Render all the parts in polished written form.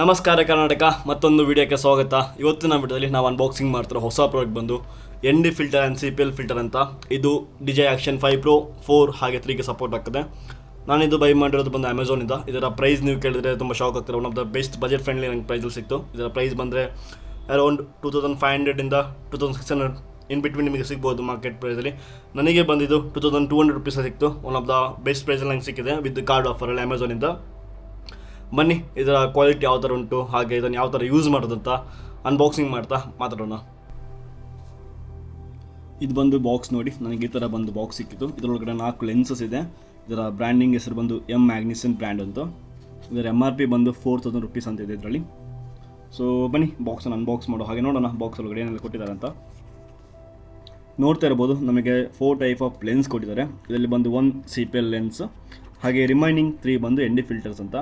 ನಮಸ್ಕಾರ ಕರ್ನಾಟಕ, ಮತ್ತೊಂದು ವಿಡಿಯೋಕ್ಕೆ ಸ್ವಾಗತ. ಇವತ್ತಿನ ವಿಡಿಯೋದಲ್ಲಿ ನಾವು ಅನ್ಬಾಕ್ಸಿಂಗ್ ಮಾಡ್ತಿರೋ ಹೊಸ ಪ್ರಾಡಕ್ಟ್ ಬಂದು ND filter and CPL filter ಅಂತ. ಇದು DJI Action 5 Pro 4 ಹಾಗೆ 3ಗೆ ಸಪೋರ್ಟ್ ಆಗ್ತದೆ. ನಾನಿದು ಬೈ ಮಾಡಿರೋದು ಬಂದು ಅಮೆಝಾನಿಂದ. ಇದರ ಪ್ರೈಸ್ ನೀವು ಕೇಳಿದ್ರೆ ತುಂಬ ಶಾಕ್ ಆಗ್ತಾರೆ. One of the best budget friendly ನಂಗೆ ಪ್ರೈಸಲ್ಲಿ ಸಿಕ್ತು. ಇದರ ಪ್ರೈಸ್ ಬಂದರೆ ಅರೌಂಡ್ 2500 2600 ಇನ್ ಬಿಟ್ವೀನ್ ನಿಮಗೆ ಸಿಗ್ಬೋದು ಮಾರ್ಕೆಟ್ ಪ್ರೈಸಲ್ಲಿ. ನನಗೆ ಬಂದಿದ್ದು 2200 ರುಪೀಸ್ ಸಿಕ್ತು. ಒನ್ ಆಫ್ ದ ಬೆಸ್ಟ್ ಪ್ರೈಸಲ್ಲಿ ನಂಗೆ ಸಿಕ್ಕಿದೆ ವಿತ್ ಕಾರ್ಡ್ ಆಫರಲ್ಲಿ ಅಮೆಝಾನಿಂದ. ಬನ್ನಿ ಇದರ ಕ್ವಾಲಿಟಿ ಯಾವ ಥರ ಉಂಟು ಹಾಗೆ ಇದನ್ನು ಯಾವ ಥರ ಯೂಸ್ ಮಾಡೋದಂತ ಅನ್ಬಾಕ್ಸಿಂಗ್ ಮಾಡ್ತಾ ಮಾತಾಡೋಣ. ಇದು ಬಂದು ಬಾಕ್ಸ್ ನೋಡಿ, ನನಗೆ ಈ ಥರ ಬಂದು ಬಾಕ್ಸ್ ಸಿಕ್ಕಿತ್ತು. ಇದರೊಳಗಡೆ 4 ಲೆನ್ಸಸ್ ಇದೆ. ಇದರ ಬ್ರ್ಯಾಂಡಿಂಗ್ ಹೆಸರು ಬಂದು ಮ್ಯಾಗ್ನಿಸನ್ ಬ್ರ್ಯಾಂಡ್ ಅಂತ. ಇದರ MRP ಬಂದು 4000 ರುಪೀಸ್ ಅಂತ ಇದೆ ಇದರಲ್ಲಿ. ಸೊ ಬನ್ನಿ ಬಾಕ್ಸನ್ನು ಅನ್ಬಾಕ್ಸ್ ಮಾಡೋ ಹಾಗೆ ನೋಡೋಣ ಬಾಕ್ಸ್ ಒಳಗಡೆ ಏನೆಲ್ಲ ಕೊಟ್ಟಿದ್ದಾರೆ ಅಂತ. ನೋಡ್ತಾ ಇರ್ಬೋದು, ನಮಗೆ 4 ಟೈಪ್ ಆಫ್ ಲೆನ್ಸ್ ಕೊಟ್ಟಿದ್ದಾರೆ. ಇದರಲ್ಲಿ ಬಂದು 1 CPL ಲೆನ್ಸ್ ಹಾಗೆ ರಿಮೈನಿಂಗ್ 3 ಬಂದು ND ಫಿಲ್ಟರ್ಸ್ ಅಂತ.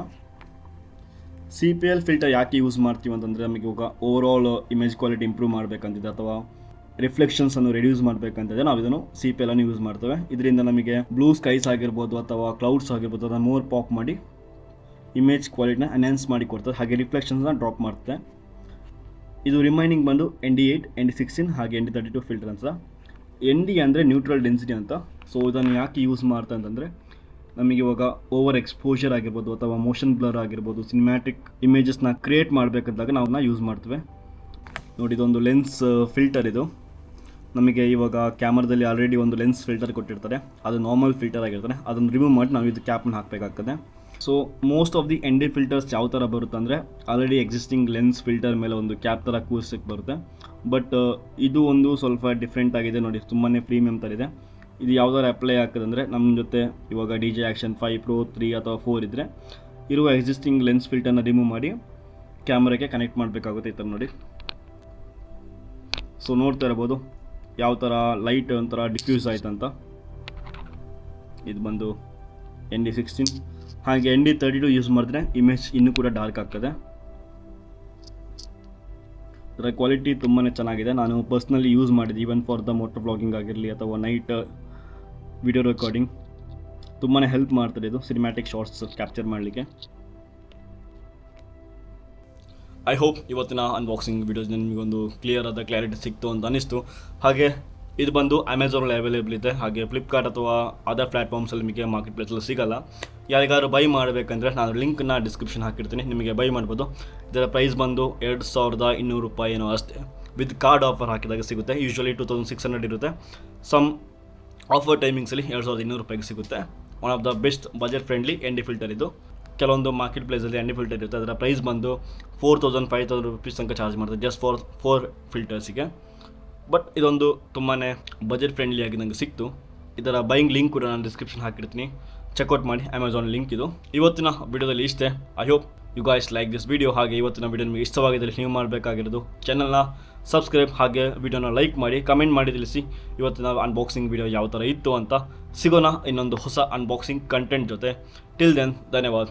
CPL ಫಿಲ್ಟರ್ ಯಾಕೆ ಯೂಸ್ ಮಾಡ್ತೀವಿ ಅಂತಂದರೆ, ನಮಗೆ ಇವಾಗ ಓವರಾಲ್ ಇಮೇಜ್ ಕ್ವಾಲಿಟಿ ಇಂಪ್ರೂವ್ ಮಾಡಬೇಕಂತಿದೆ ಅಥವಾ ರಿಫ್ಲೆಕ್ಷನ್ಸನ್ನು ರೆಡ್ಯೂಸ್ ಮಾಡಬೇಕಂತಿದೆ, ನಾವು ಇದನ್ನು CPL ಅನ್ನು ಯೂಸ್ ಮಾಡ್ತೇವೆ. ಇದರಿಂದ ನಮಗೆ ಬ್ಲೂ ಸ್ಕೈಸ್ ಆಗಿರ್ಬೋದು ಅಥವಾ ಕ್ಲೌಡ್ಸ್ ಆಗಿರ್ಬೋದು ಅದನ್ನು ಮೋರ್ ಪಾಪ್ ಮಾಡಿ ಇಮೇಜ್ ಕ್ವಾಲಿಟಿನ ಎನ್ಹ್ಯಾನ್ಸ್ ಮಾಡಿ ಕೊಡ್ತದೆ, ಹಾಗೆ ರಿಫ್ಲೆಕ್ಷನ್ಸ್ನ ಡ್ರಾಪ್ ಮಾಡುತ್ತೆ. ಇದು ರಿಮೈನಿಂಗ್ ಬಂದು ND8 ND16 ಹಾಗೆ ND32 ಫಿಲ್ಟರ್ ಅಂತ. ND ಅಂದರೆ ನ್ಯೂಟ್ರಲ್ ಡೆನ್ಸಿಟಿ ಅಂತ. ಸೊ ಇದನ್ನು ಯಾಕೆ ಯೂಸ್ ಮಾಡ್ತಾ ಅಂತಂದರೆ, ನಮಗೆ ಇವಾಗ ಓವರ್ ಎಕ್ಸ್ಪೋಜರ್ ಆಗಿರ್ಬೋದು ಅಥವಾ ಮೋಷನ್ ಬ್ಲರ್ ಆಗಿರ್ಬೋದು, ಸಿನಿಮ್ಯಾಟಿಕ್ ಇಮೇಜಸ್ನ ಕ್ರಿಯೇಟ್ ಮಾಡಬೇಕಂದಾಗ ನಾವು ಯೂಸ್ ಮಾಡ್ತೇವೆ. ನೋಡಿ, ಇದೊಂದು ಲೆನ್ಸ್ ಫಿಲ್ಟರ್. ಇದು ನಮಗೆ ಇವಾಗ ಕ್ಯಾಮ್ರಾದಲ್ಲಿ ಆಲ್ರೆಡಿ ಒಂದು ಲೆನ್ಸ್ ಫಿಲ್ಟರ್ ಕೊಟ್ಟಿರ್ತಾರೆ, ಅದು ನಾರ್ಮಲ್ ಫಿಲ್ಟರ್ ಆಗಿರ್ತಾರೆ. ಅದನ್ನು ರಿಮೂವ್ ಮಾಡಿ ನಾವು ಇದು ಕ್ಯಾಪ್ನ ಹಾಕಬೇಕಾಗ್ತದೆ. So most of the ND filters ಯಾವ ಥರ ಬರುತ್ತೆ ಅಂದರೆ, ಆಲ್ರೆಡಿ ಎಕ್ಸಿಸ್ಟಿಂಗ್ ಲೆನ್ಸ್ ಫಿಲ್ಟರ್ ಮೇಲೆ ಒಂದು ಕ್ಯಾಪ್ ಥರ ಕೂರ್ಸಕ್ಕೆ ಬರುತ್ತೆ. ಬಟ್ ಇದು ಒಂದು ಸ್ವಲ್ಪ ಡಿಫ್ರೆಂಟ್ ಆಗಿದೆ ನೋಡಿ, ತುಂಬಾ ಪ್ರೀಮಿಯಮ್ ಥರ ಇದೆ. ಇದು ಯಾವ್ದಾರು ಅಪ್ಲೈ ಆಗ್ತದೆ ಅಂದರೆ, ನಮ್ಮ ಜೊತೆ ಇವಾಗ DJI Action 5 Pro 3 ಅಥವಾ 4 ಇದ್ದರೆ ಇರುವ ಎಕ್ಸಿಸ್ಟಿಂಗ್ ಲೆನ್ಸ್ ಫಿಲ್ಟರ್ನ ರಿಮೂವ್ ಮಾಡಿ ಕ್ಯಾಮ್ರಾಗೆ ಕನೆಕ್ಟ್ ಮಾಡಬೇಕಾಗುತ್ತೆ. ಈ ಥರ ನೋಡಿ. ಸೊ ನೋಡ್ತಾ ಇರ್ಬೋದು ಯಾವ ಥರ ಲೈಟ್ ಒಂಥರ ಡಿಫ್ಯೂಸ್ ಆಯ್ತು ಅಂತ. ಇದು ಬಂದು ND16 ಹಾಗೆ ND32 ಯೂಸ್ ಮಾಡಿದ್ರೆ ಇಮೇಜ್ ಇನ್ನೂ ಕೂಡ ಡಾರ್ಕ್ ಆಗ್ತದೆ. ಇದರ ಕ್ವಾಲಿಟಿ ತುಂಬಾ ಚೆನ್ನಾಗಿದೆ. ನಾನು ಪರ್ಸ್ನಲಿ ಯೂಸ್ ಮಾಡಿದ್ದೆ, even for the motor blogging ಆಗಿರಲಿ ಅಥವಾ ನೈಟ್ ವಿಡಿಯೋ ರೆಕಾರ್ಡಿಂಗ್ ತುಂಬಾ ಹೆಲ್ಪ್ ಮಾಡ್ತದೆ ಇದು ಸಿನಿಮ್ಯಾಟಿಕ್ ಶಾರ್ಟ್ಸ್ ಕ್ಯಾಪ್ಚರ್ ಮಾಡಲಿಕ್ಕೆ. ಐ ಹೋಪ್ ಇವತ್ತಿನ ಅನ್ಬಾಕ್ಸಿಂಗ್ ವಿಡಿಯೋಸ್ ನಿಮಗೊಂದು ಕ್ಲಿಯರ್ ಆದ ಕ್ಲಾರಿಟಿ ಸಿಕ್ತು ಅಂತ ಅನ್ನಿಸ್ತು. ಹಾಗೆ ಇದು ಬಂದು ಅಮೆಝಾನಲ್ಲಿ ಅವೈಲೇಬಲ್ ಇದೆ, ಹಾಗೆ ಫ್ಲಿಪ್ಕಾರ್ಟ್ ಅಥವಾ ಅದರ್ ಪ್ಲ್ಯಾಟ್ಫಾರ್ಮ್ಸಲ್ಲಿ ನಿಮಗೆ ಮಾರ್ಕೆಟ್ ಪ್ಲೇಸಲ್ಲಿ ಸಿಗೋಲ್ಲ. ಯಾರಿಗಾದ್ರು ಬೈ ಮಾಡಬೇಕಂದ್ರೆ ನಾನು ಲಿಂಕ್ನ ಡಿಸ್ಕ್ರಿಪ್ಷನ್ ಹಾಕಿರ್ತೀನಿ, ನಿಮಗೆ ಬೈ ಮಾಡ್ಬೋದು. ಇದರ ಪ್ರೈಸ್ ಬಂದು 2200 ರೂಪಾಯಿ ಏನೋ ಅಷ್ಟೇ. ವಿತ್ ಕಾರ್ಡ್ ಆಫರ್ ಹಾಕಿದಾಗ ಸಿಗುತ್ತೆ. ಯೂಶ್ವಲಿ 2600 ಇರುತ್ತೆ. ಸಮ್ ಆಫರ್ ಟೈಮಿಂಗ್ಸಲ್ಲಿ 2200 ರೂಪಾಯಿಗೆ ಸಿಗುತ್ತೆ. One of the best budget friendly ND filter ಇದು. ಕೆಲವೊಂದು ಮಾರ್ಕೆಟ್ ಪ್ಲೇಸಲ್ಲಿ ND ಫಿಲ್ಟರ್ ಇರುತ್ತೆ, ಅದರ ಪ್ರೈಸ್ ಬಂದು 4000 5000 ರುಪೀಸ್ ತನಕ ಚಾರ್ಜ್ ಮಾಡ್ತಾರೆ ಜಸ್ಟ್ ಫಾರ್ 4 ಫಿಲ್ಟರ್ಸಿಗೆ. ಬಟ್ ಇದೊಂದು ತುಂಬಾ ಬಜೆಟ್ ಫ್ರೆಂಡ್ಲಿ ಆಗಿ ನನಗೆ ಸಿಕ್ತು. ಇದರ ಬೈಯಿಂಗ್ ಲಿಂಕ್ ಕೂಡ ನಾನು ಡಿಸ್ಕ್ರಿಪ್ಷನ್ ಹಾಕಿರ್ತೀನಿ, ಚೆಕ್ಔಟ್ ಮಾಡಿ. ಅಮೆಝಾನ್ ಲಿಂಕ್ ಇದು. ಇವತ್ತಿನ ವಿಡಿಯೋದಲ್ಲಿ ಇಷ್ಟೇ. I hope you guys like this video. ಹಾಗೆ ಇವತ್ತಿನ ವಿಡಿಯೋ ನಿಮಗೆ ಇಷ್ಟವಾಗಿದ್ದರೆ ನೀವು ಮಾಡಬೇಕಾಗಿರೋದು ಚಾನಲ್ನ ಸಬ್ಸ್ಕ್ರೈಬ್ ಹಾಗೆ ವಿಡಿಯೋನ ಲೈಕ್ ಮಾಡಿ, ಕಮೆಂಟ್ ಮಾಡಿ ತಿಳಿಸಿ ಇವತ್ತಿನ ಅನ್ಬಾಕ್ಸಿಂಗ್ ವಿಡಿಯೋ ಯಾವ ಥರ ಇತ್ತು ಅಂತ. ಸಿಗೋಣ ಇನ್ನೊಂದು ಹೊಸ ಅನ್ಬಾಕ್ಸಿಂಗ್ ಕಂಟೆಂಟ್ ಜೊತೆ. ಟಿಲ್ ದೆನ್ ಧನ್ಯವಾದ.